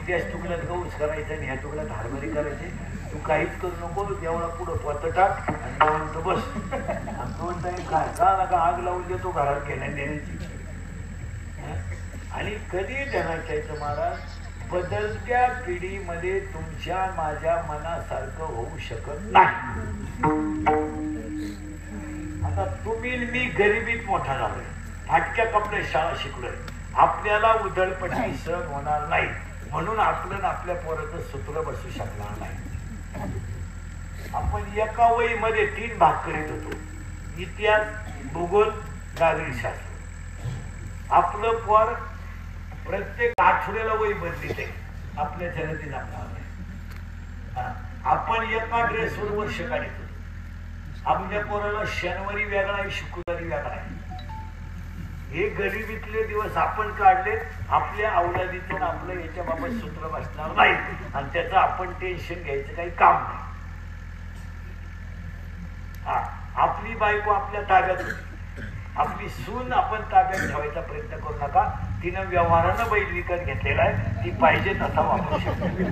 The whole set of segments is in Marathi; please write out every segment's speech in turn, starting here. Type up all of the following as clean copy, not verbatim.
त्याच तुकड्यात गहूच करायचं आणि ह्या तुकड्यात हरभरे करायचे. तू काहीच करू नको, देवळा पुढं पत टाक आणि निवांत बस. आणि 2 टाइम काय का आग लावून देतो घरात घेण्या देण्याची. आणि कधी ध्यानात ठेवायचं महाराज, बदलत्या पिढीमध्ये तुमच्या माझ्या मनासारखं होऊ शकत नाही. आता तुम्ही मी गरिबीत मोठा झालोय, फाटक्या कपड्यात शाळा शिकलोय, आपल्याला उधळपट्टी सहन होणार नाही, म्हणून आपलं आपल्या पोराचं सूत्र बसू शकणार नाही. आपण एका वहीमध्ये 3 भाग करीत होतो, इतिहास, भूगोल, नागरिकशास्त्र. आपलं पोर प्रत्येक आठवड्याला वही बदलीते, आपल्या जनतेने आपला. आपण एका ड्रेसवर वर्ष काढत होतो. आपल्या पोराला शनिवारी वेगळा आहे, शुक्रवारी वेगळा आहे. हे गरिबीतले दिवस आपण काढले, आपल्या अवलादीतून आपलं याच्या बाबत सूत्र बसणार नाही आणि त्याचं आपण टेन्शन घ्यायचं काही काम नाही. आपली बायको आपल्या ताब्यात होती, आपली सून आपण ताब्यात ठेवायचा प्रयत्न करू नका. तिनं व्यवहारानं बैल विकत घेतलेला आहे, ती पाहिजे तसा वापरू शकते.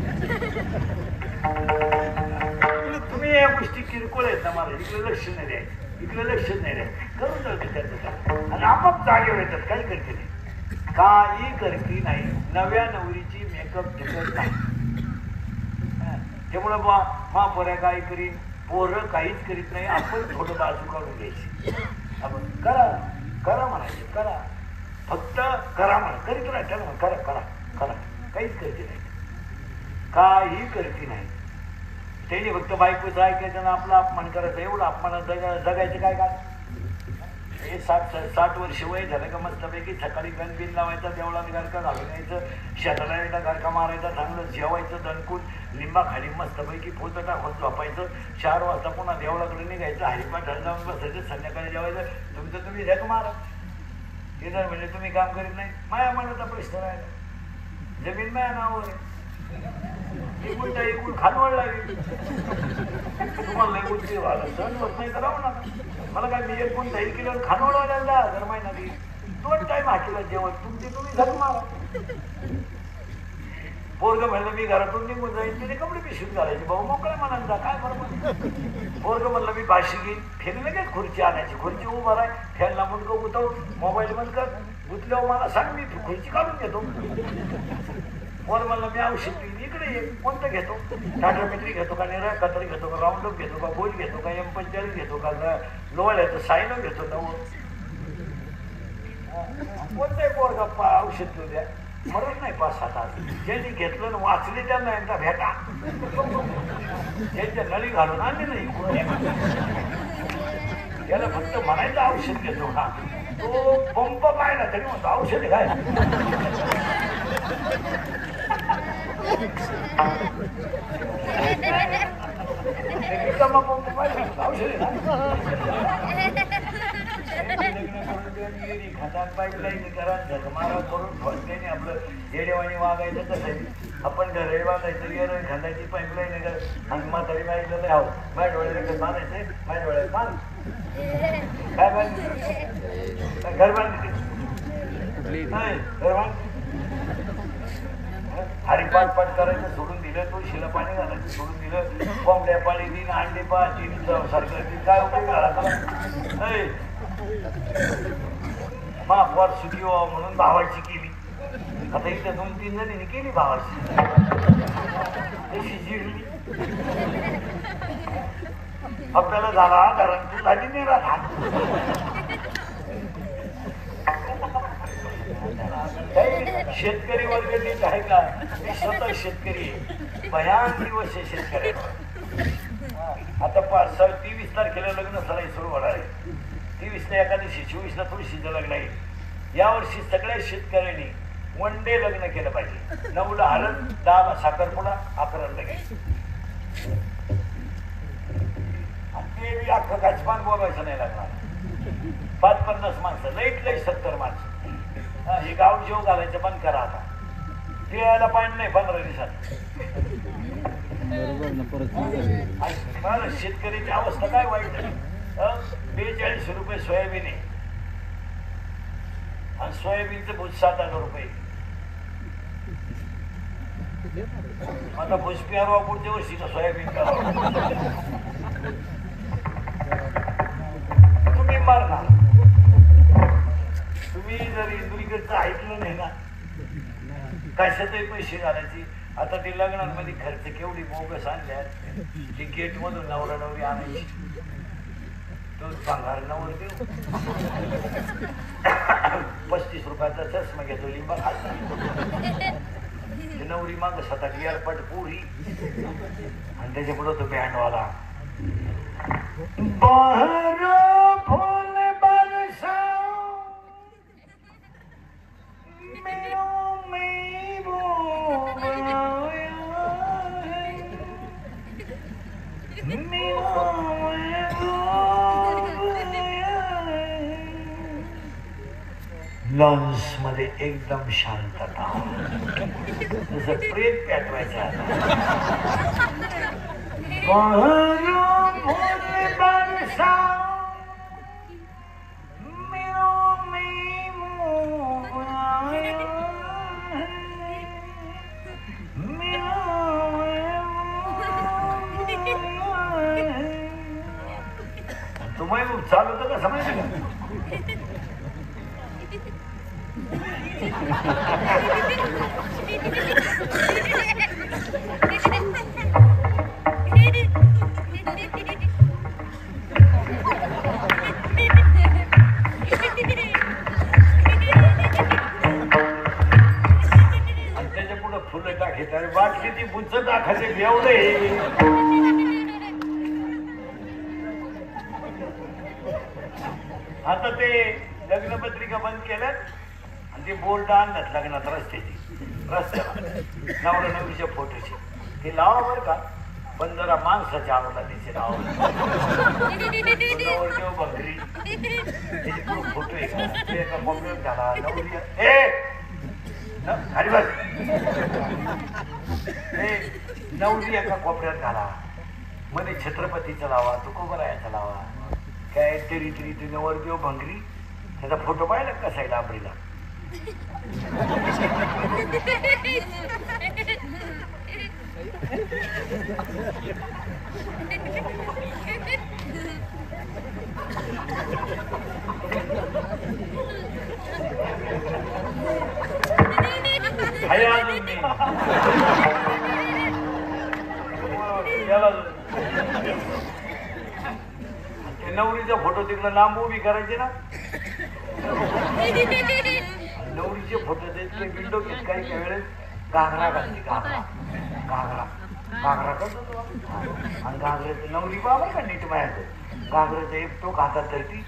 तुम्ही या गोष्टी किरकोळ आहेत ना मला, इकडे लक्ष नाही द्यायचं, इकडे लक्ष नाही द्यायचं, करून जाऊ त्याचं आणि आपाप जागेवर येतात. काही करते नाही, काही करते नाही, नव्या नवरीची मेकअप ठेवत नाही. त्यामुळं पोऱ्या काय करीन, पोरं काहीच करीत नाही, आपण थोडं बाजू काढून घ्यायची. आपण करा करा म्हणायचे, करा फक्त करा म्हणा, करीत राहत्या ना, करा करा करा, काहीच करते नाही, काही करते नाही. त्यांनी फक्त बायकोचं ऐकायचं ना आपला अपमान करायचा, एवढं अपमानात जगायचं काय का. हे 60 वर्ष वय झालं का मस्तपैकी सकाळी गणबिन लावायचा, देवळात गारका घालून यायचं, शेताला एकदा गारका मारायचा, चांगलं जेवायचं, दणकून लिंबाखाली मस्तपैकी पोतं टाकून झोपायचं. 4 वाजता पुन्हा देवळाकडे निघायचं, हरिपाठाला जाऊन बसायचं, संध्याकाळी जेवायचं. तुमचं तुम्ही झक मारा. हे जर म्हणजे तुम्ही काम करीत नाही, माया मनाचा प्रश्न राहिला. जमीन माया नावावर आहे, एकूण खानवड लागली. तुम्हाला लय बुद्धी व्हायला सण होत नाही, करावं नका. मला काय मी 1 किलो खानवड वाढायला 10,000 महिना दिली. 2 टाइम हाकेला जेवण, तुमची तुम्ही झक मारा. पोरग म्हणलं मी घरातून निघून जाईन, तिने कपडे पिशवीत घालायचे, भाऊ मोकळ्या मनांचा काय बरोबर. पोरग म्हणलं मी भाशी घेईन, फेन लगेच खुर्ची आणायची, खुर्ची उभा राय, फॅनला मुंडकं गुतव, मोबाईल बंद कर, गुतल्यावर मला सांग, मी खुर्ची काढून घेतो. पोर म्हणलं मी औषध पिईन, इकडे ये, कोणतं घेतो, टाटा मेट्री घेतो का, निरा कतरी घेतो का, राऊंडअप घेतो का, गोल घेतो का, M45 घेतो का, लोळ येतो, सायनो घेतो ना, कोणताही पोरगा औषध घेऊ द्या, मरत नाही 5-6 तास. ज्यांनी घेतलं ना वाचले त्यांना एकदा भेटा, ज्यांच्या नळी घालून आणली नाही त्याला फक्त म्हणायचं औषध घेतो का, तो पंप पाहिला तरी म्हणतो औषध काय. पंप पाहिला औषध पाईपलाईन करा, झकमारा करून फसल्याने आपलं येडेवाणी वागायचं. कसं आपण घर बांधायचं, येर खांदायची पाईपलाईन आणि म्हातारी माहिती नाही आहो, माझ्या डोळ्याला बांधायचंय, माझ्या डोळ्यात बांध काय बांध, घर बांधते नाही, घर बांध. हरिपाठ पाठ करायचं सोडून दिलं, तो शिला पाणी घालायचं सोडून दिलं, कोंबड्या पाळी दिन, अंडे पा तीन सारखं दिन, काय उपयोग झाला. महापौर सुखी व्हावं म्हणून भावाची केली. आता इथं 2-3 जणींनी केली भावाची, तशी जिरली. आपल्याला झाला कारण तू झाली नाही राहत. शेतकरी वर्ग नीट आहे का, मी स्वतः शेतकरी आहे, भयान दिवस आहे शेतकऱ्याला. आता 23 तारखेला लग्न सराई सुरू होणार आहे, 23ला एकादशी, 24ला थोडीशी जलग नाही. यावर्षी सगळ्या शेतकऱ्यांनी 1 डे लग्न केलं पाहिजे. 9ला हळद, 10ला साखरपुडा, 11ला लगेच. ते बी अख्खं गाचपान बोलायचं नाही लागणार. 5-50 माणसं, लईट लई 70 माणसं. हे गाव जेव घालायचं बंद करा आता. पियायला पाणी नाही 15 दिवसात. शेतकऱ्याची अवस्था काय वाईट आहे. 42 रुपये सोयाबीन आहे आणि सोयाबीनचं भूत 7,000 रुपये. आता पुष्पियार पुढच्या वर्षी का सोयाबीन तुम्ही मारणार. तुम्ही जर इंदुरीकडचं ऐकलं नाही ना कशातही पैसे घालायचे. आता ते लग्नांमध्ये खर्च केवढी बोगस आणल्यात. ते गेट मधून नवरा नवरी आणायची तो भांगार नवर देऊ 35 रुपयाचा चष्मा घेतो लिंबा खात नवरी माग 7-8 एअरपट पुरी आणि त्याच्या पुढं तो बँडवाला लॉन्स मध्ये एकदम शांतता जसं प्रेत पेटवायचं. तुम्हाला चालू तर कसं माहिती का त्याच्या पुढं फुलं टाकायचं आणि बाटली ती बुंच टाकायचे एवढे. आता ते लग्नपत्रिका बंद केल्यात आणि ते बोर्ड आणल्यात लग्नात रस्त्याला नवरा नवरीच्या फोटोचे ते लावा बरं का. पण जरा माणसाच्या आवडला त्याचे नाव बकरी त्याचे फोटो एका कॉम्प्युटर झाला नवरी हरिभास नवरी एका कोपऱ्यात घाला मध्ये छत्रपतीचा लावा तुकोबरायाचा लावा काय तरी ते नवरदेव भंगरी त्याचा फोटो पाहिला कसा आहे लांबरीला. नवरीचा फोटो तिकडे लांब उभी करायचे ना. नवरीचे फोटो ते विंडो घेत काही काही वेळेस घागरा घालते घागरा करतो तो आणि घागऱ्याचं नवरी बाबा का नीट मायाचं घागऱ्याचा एक टोक हातात धरती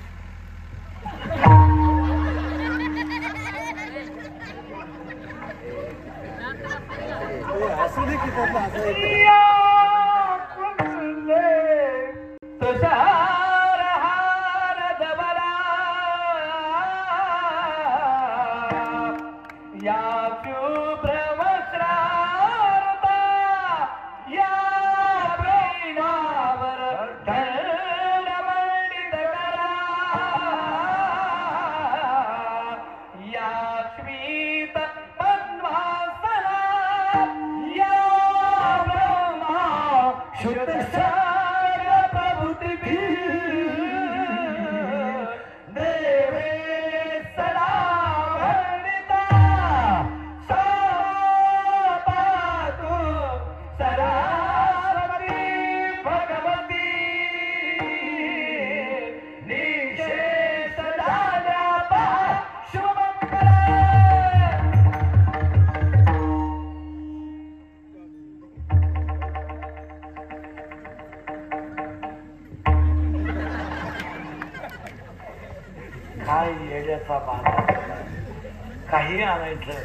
काही आणायचं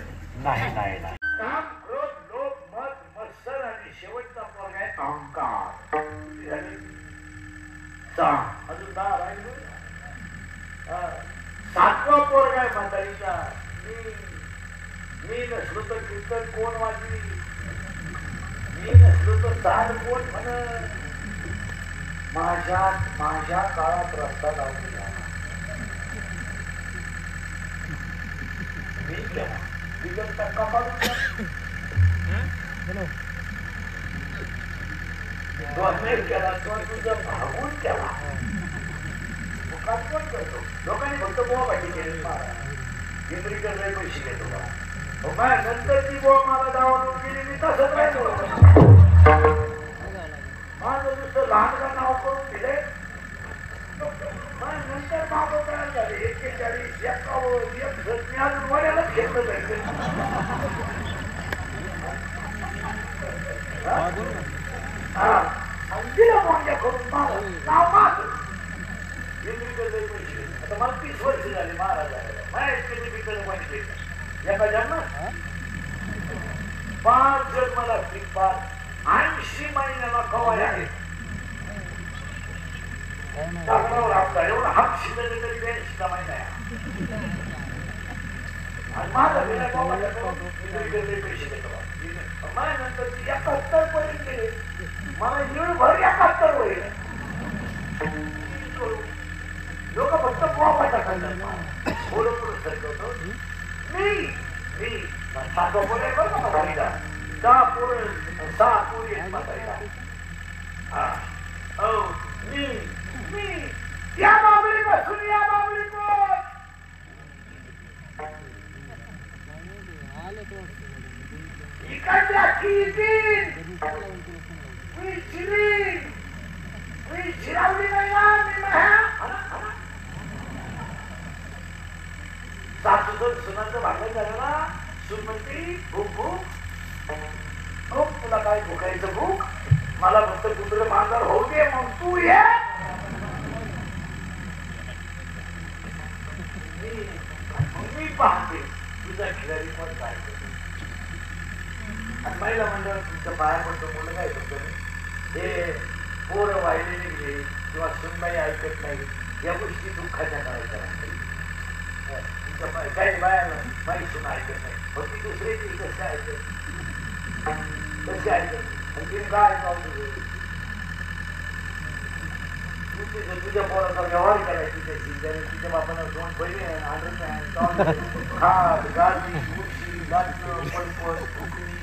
नाही नाही नाही. काम क्रोध लोभ मद मत्सर आणि शेवटचा पोरग आहे अहंकार. अजून 10 राहिलो. 7वा पोरग आहे म्हातारीचा मी नसलो तर कीर्तन कोण वाजवी मी नसलो तर दार कोण म्हणत. माझ्या काळात रस्ता लावून डॉक्टर केला तो तुझं भागून केला मुखात कोण करतो लोकांनी फक्त बोवा पाहिजे केली महाराज इंद्रिकर लय पैसे घेतो का नंतर ती बोवा मला दावा केली मी तसंच राहिलो माझं नुसतं लहानगा नाव करून दिले नंतर मागं तयार झाले 41 51 मी अजून वड्यालाच घेतलं जायचं आणि दिलं मोठ्या करून माझं नाव माझं इंद्रिकर लय पैसे आता मला 30 वर्ष झाली महाराज माझ्या इतके तिकडे पैसे एका जन्मात 5 जन्म लागतील 80 महिन्याला कवाय आहे टाकण्यावर आपला एवढा हात शिकले तरी 82 महिना आहे आणि माझा गेला पैसे देतो माझ्या नंतर 71 पर्यंत गेले मला निळभर 71 होईल लोक फक्त पोहा टाकतात बोलून पुढे सरकवतो मी साधं बोलाय बरं का म्हातारीला 6 पोरी म्हातारीला हा हो मी या बाबळी बसून या बाबळी कोण इकडच्या कितीन मी शिरावली नाही ना मी सासूचं सुनांचं भांडण झालं ना सून म्हणते भूक तुला काय भुकायचं भूक मला फक्त कुत्र मांजर होऊ दे मग तू ये मी पाहते तुझा खिलारी पण काय आणि महिला मंडळ तुमच्या पाया पडतो मुलं काय तुमचं हे पोरं वाहिले निघले किंवा सुनबाई ऐकत नाही या गोष्टी दुःखाच्या करायच्या तुमच्या काही बाया बाई सुन ऐकत नाही फक्त दुसऱ्याची कसे ऐकत कसे ऐकत काय तुझ्या पोराचा व्यवहार करायची त्याची त्याने तिच्या बापाला 2 बहिणी गाडी उशी लाटणं पणपण फुकणी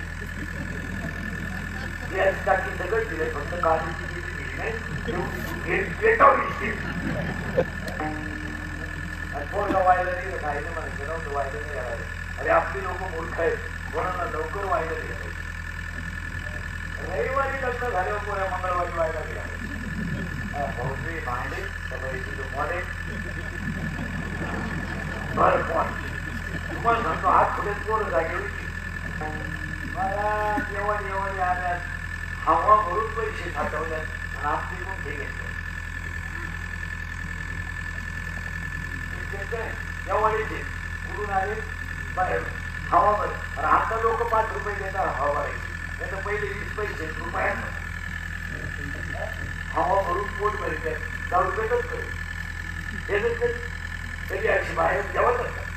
टाकी सगळं दिलंय फक्त गाडीची किती दिली नाही आणि पोरगा व्हायला नाही खायला म्हणायचं नव्हतं व्हायला नाही घालायला अरे आपली लोक मूर्ख आहेत कोणाला लवकर व्हायला गेलं रविवारी लग्न झाल्यावर पुऱ्या मंगळवारी व्हायला गेला भाऊजी भांडे सगळे तुझं मॉडे बरं पण तुम्हाला सांगतो हात पुढे पोरं जागे मला जेवण आल्यात हवा भरून पैसे साठवल्यात आणि आपली पण हे घेतलं जेवण येते उडून आले बाहेर हवा बरं आणि आता लोक 5 रुपये देतात हवा भरायची नाही तर पहिले 20 पैसे रुपये हवा भरून पोट भरत 10 रुपयेच करेल कधी अशी बाहेर जेवत असतात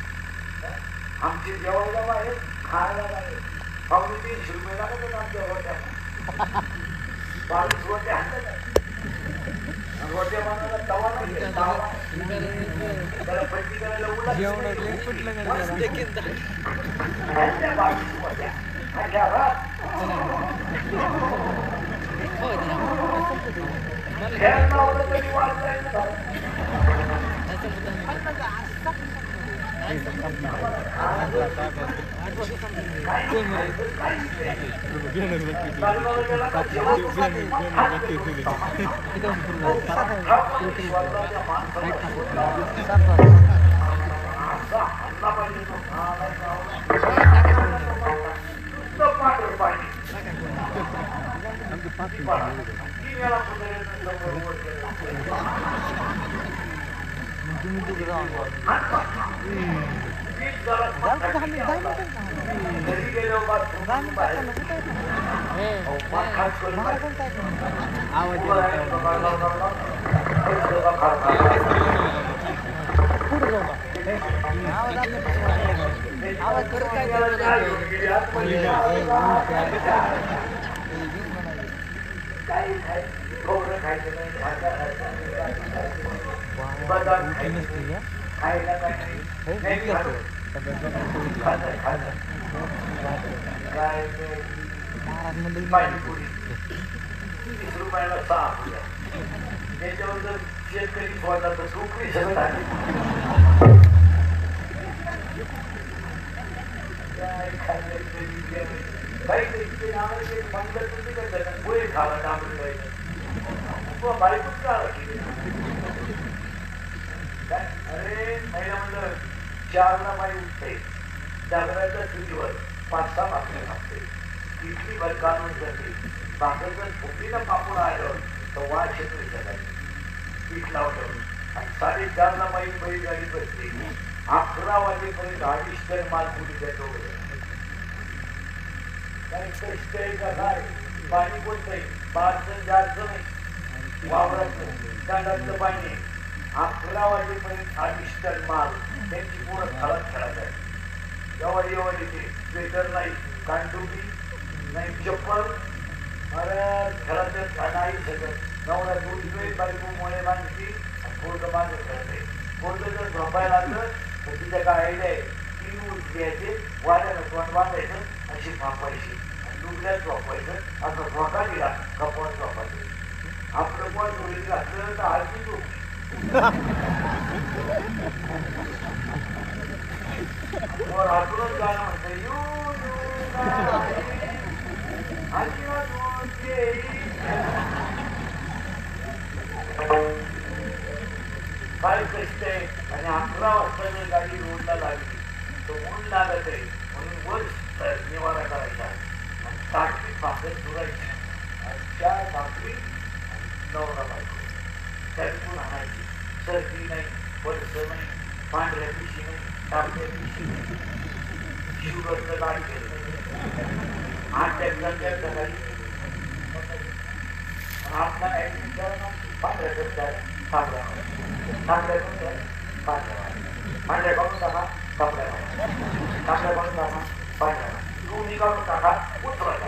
आमची जेवायला बाहेर खायला बाहेर पावणे 300 रुपये लागत आमच्या रोट्या 22 रोट्या हातात रोट्या बनायला तवा नाही त्याला पट्टी करायला पाणीपुरी 30 रुपयाला 6 पुऱ्या. त्याच्यावर जर शेतकरी सोडला तर सुकरी सगळं आली. काय खाल्लं काही चांगलं तुम्ही काय पोहे खावा डांबरी बायकोच का अरे महिला म्हणलं 4ला बाई उठते जागराच्या चुलीवर 5-6 भाकरी लागते इडली भर काढून जाते भाकर जर फुटीनं पापड आलं तर वाढ शेतकरी सकाळी पीठ लावलं आणि 4:30ला बाई बैलगाडी बसते 11 वाजेपर्यंत 2.5 टन माल पुढे देतो. काही कष्ट आहे का काय पाणी कोणतंही 5 जण 4 जण वावरातलं कांडातलं पाणी 11 वाजेपर्यंत 2.5 टन माल त्यांची पूर्ण खळत खेळत आहे. एवढी येते स्वेटर नाही कांडुबी नाही चप्पल अरे खेळत नाही सगळं नवरा दूध बायको मुळे बांधली आणि पोरगं बांधत खेळत आहे. पोरगं जर झोपायला लागलं तर तिच्या काय आयडिया आहे 3 ऊस घ्यायचे वाऱ्यानं तोंड बांधायचं अशी थांबायची आणि डुबल्यात झोपायचं असं झोका दिला कपवात झोपायचं. आपलं पण डोळी घातलं तर आरती तू हातूनच गाणं म्हणतं यू काय कष्ट आहे आणि 11 वाजता जर गाडी रोडला लागली तर ऊन लागत आहे म्हणून वर निवारा करायचा आणि ताटली भाकर चुरायची आणि 4 भाकरी नवरा बायको त्यातून आणायची. सर्दी नाही पडस नाही पांढऱ्या पिशी नाही तांबड्या पिशी नाही शुगरचं लाट केलं आठ सकाळी आपला ऍडमिट करा पांढऱ्या करता तांबड्या तांबड्या करून पांढऱ्या काढून टाका तांबड्या तांबड्या काढून टाका पांढऱ्या दोन्ही काढून टाका उतरायला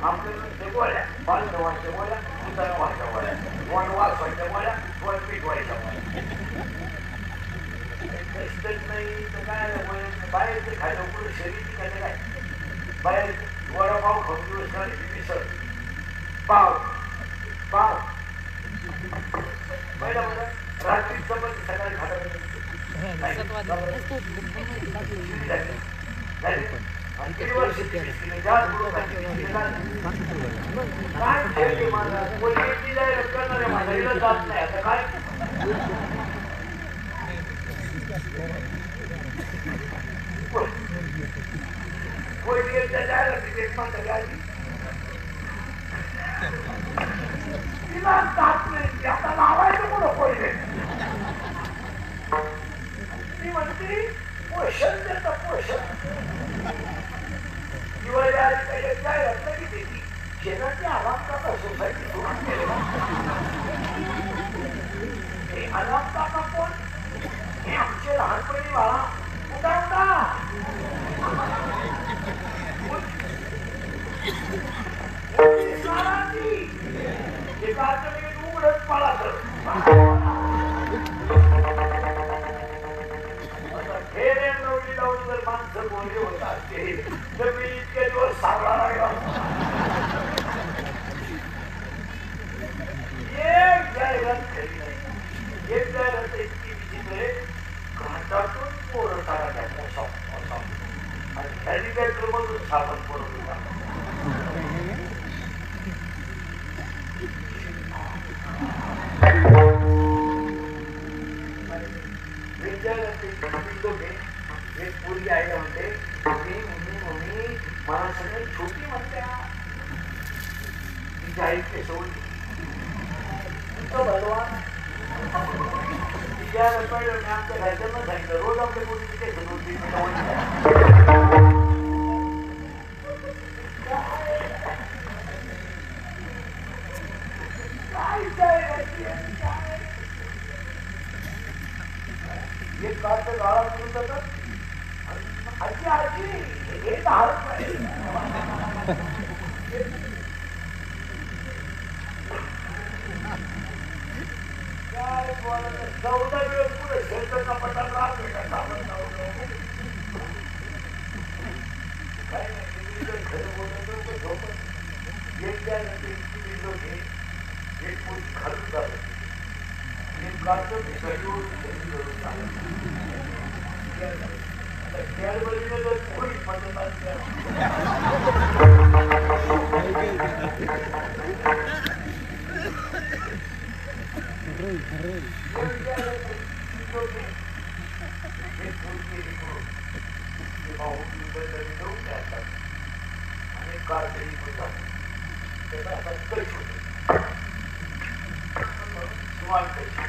आपल्याकडे गोळ्या 5 वाजच्या गोळ्या 2 वाजच्या गोळ्या 1 वाजवायच्या गोळ्या 1 पीठ व्हायच्या गोळ्या कष्टच नाही तर काय बाहेरचं खायला पुढे शरीर खायचं काय बाहेर वडापाव खाऊन दिवस काढायची मिसळ पाव पाव पहिला बघा रात्री चपाती सकाळी खातात आणि किती वर्ष काय माझा करणारे माझा जात नाही आता काय तिला जात नाही आता लावायचं कुठं पहिले ती म्हणते पोषण देतं पोषण दिवाळी आली पाहिजे काय रत्नागिरी देती शेजारची आराम करता सोसायटी सोडून गेलेला हे आराम काका कोण हे आमचे लहानपणी बाळा उठा उघडच पाळा फेरे नवली लावून जर माणसं बोलले होत असते तर मी इतके दिवस सावळा लागला एक जाहिरात खरी नाही एक जाहिरात इतकी विचित्र घाटातून पोरं सारा टाकला आणि हेलिकॉप्टर मधून साधन पडत होता एक पोरगी आईला म्हणते मम्मी मम्मी मम्मी मला सगळी छोटी म्हणत्या तिच्या आई केसवली भगवान तिच्या आमच्या घरच्यांना सांगितलं रोज आपल्या पोरीची केस होती एक काढ गाळा करून जातात आजी आजी हे हात काय 14 वेळ पुढे शेतचा पटाला काय नाही खरं बोलत झोपत एक त्यानंतर इतकी बिंदो घे एक पोळी खालून झालं एक काढतो भिसाडीवरून घरी करून झालं त्याबरोबर जर पोळी पडत असल्या आणि काढतही होता त्याचा आता कश होतो सुमार कशी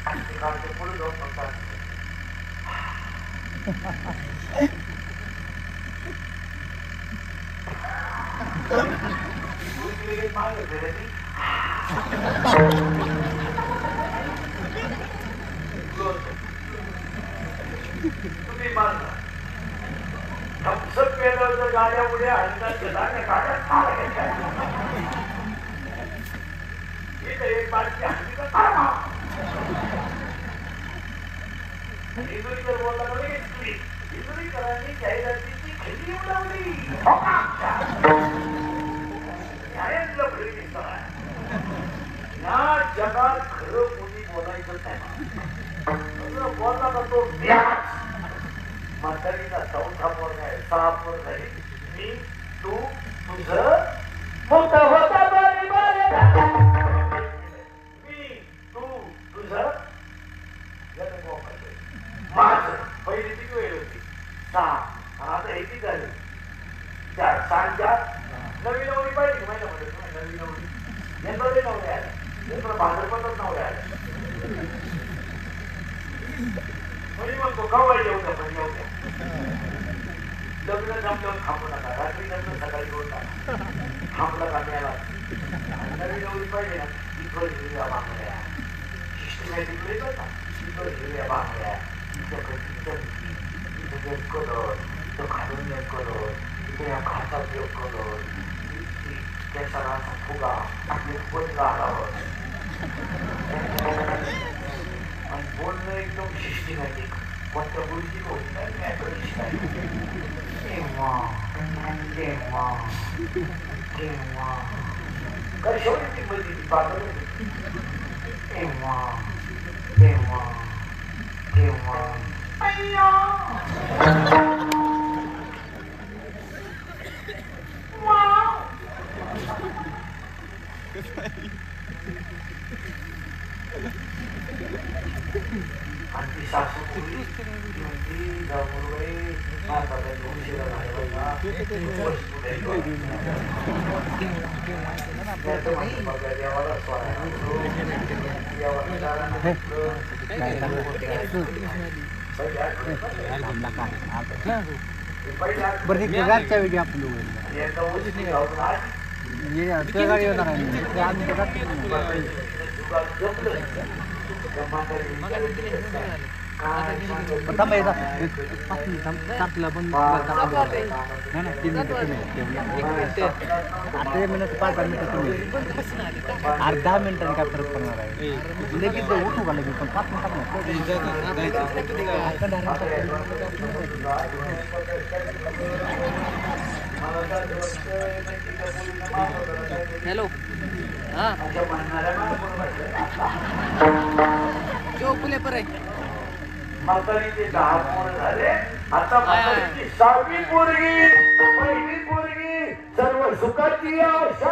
ते काढते पुढे जाऊन म्हणतात मागे फिरायची तुम्ही मारला थम्सअप केलं तर गाड्या पुढे हलतात एक बाटली हल्ली तर हिंदुरी बोलला हिंदुरीकरांनी जाहिरातीची खिल्ली उडवली न्यायातलं बहिणी या जगात खरं कोणी बोलायचं नाही बोलला का तो व्याज म्हातारीचा चौथा वर्ग आहे 6 वर्ग आहे मी तू तुझं मोठा होता मी तू तुझं माझं पहिली किती वेळ होती 6 आता किती झाली 4 6 नवीन नवरी पाहिजे महिन्यामध्ये नवीन नवरी यंत्र नवरे आले यंत्र भाजपतच नवरे आले म्हणजे म्हणतो कवा येऊ द्या पण येऊ द्या लग्न जमल्यावर थांबू नका रात्री लग्न सकाळी करून टाका थांबला का मिळाला नवीन नवरी पाहिजे ना इथवर हिरव्या बांगड्या सिस्टमॅटिक येतात ना इथवर हिरव्या बांगड्या इथं एक कलर इथं खालून एक कलर इथे या खासात एक कलर त्या सणाचा फुगा आपले पण घालावं आणि बोलणं एकदम सिस्टमॅटिक कोणत्या गोष्टी होत नाही तेव्हा तेव्हा तेव्हा काय शेवटी ती मध्ये पागल तेव्हा तेव्हा तेव्हा आणि सासू घरच्या वेळी आपण त्या गाडी येणार आहे आपला पण 8 मिनिट 5 मिनिटं तुम्ही 10 मिनिटांनी काय फरक पडणार आहे लगेच उठू का लगेच पण 5 हॅलो हा जो पुले पर आहे म्हातारीचे 10 पोरं झाले आता म्हातारीची 6वी पोरगी पहिली पोरगी सर्व सुखाची आशा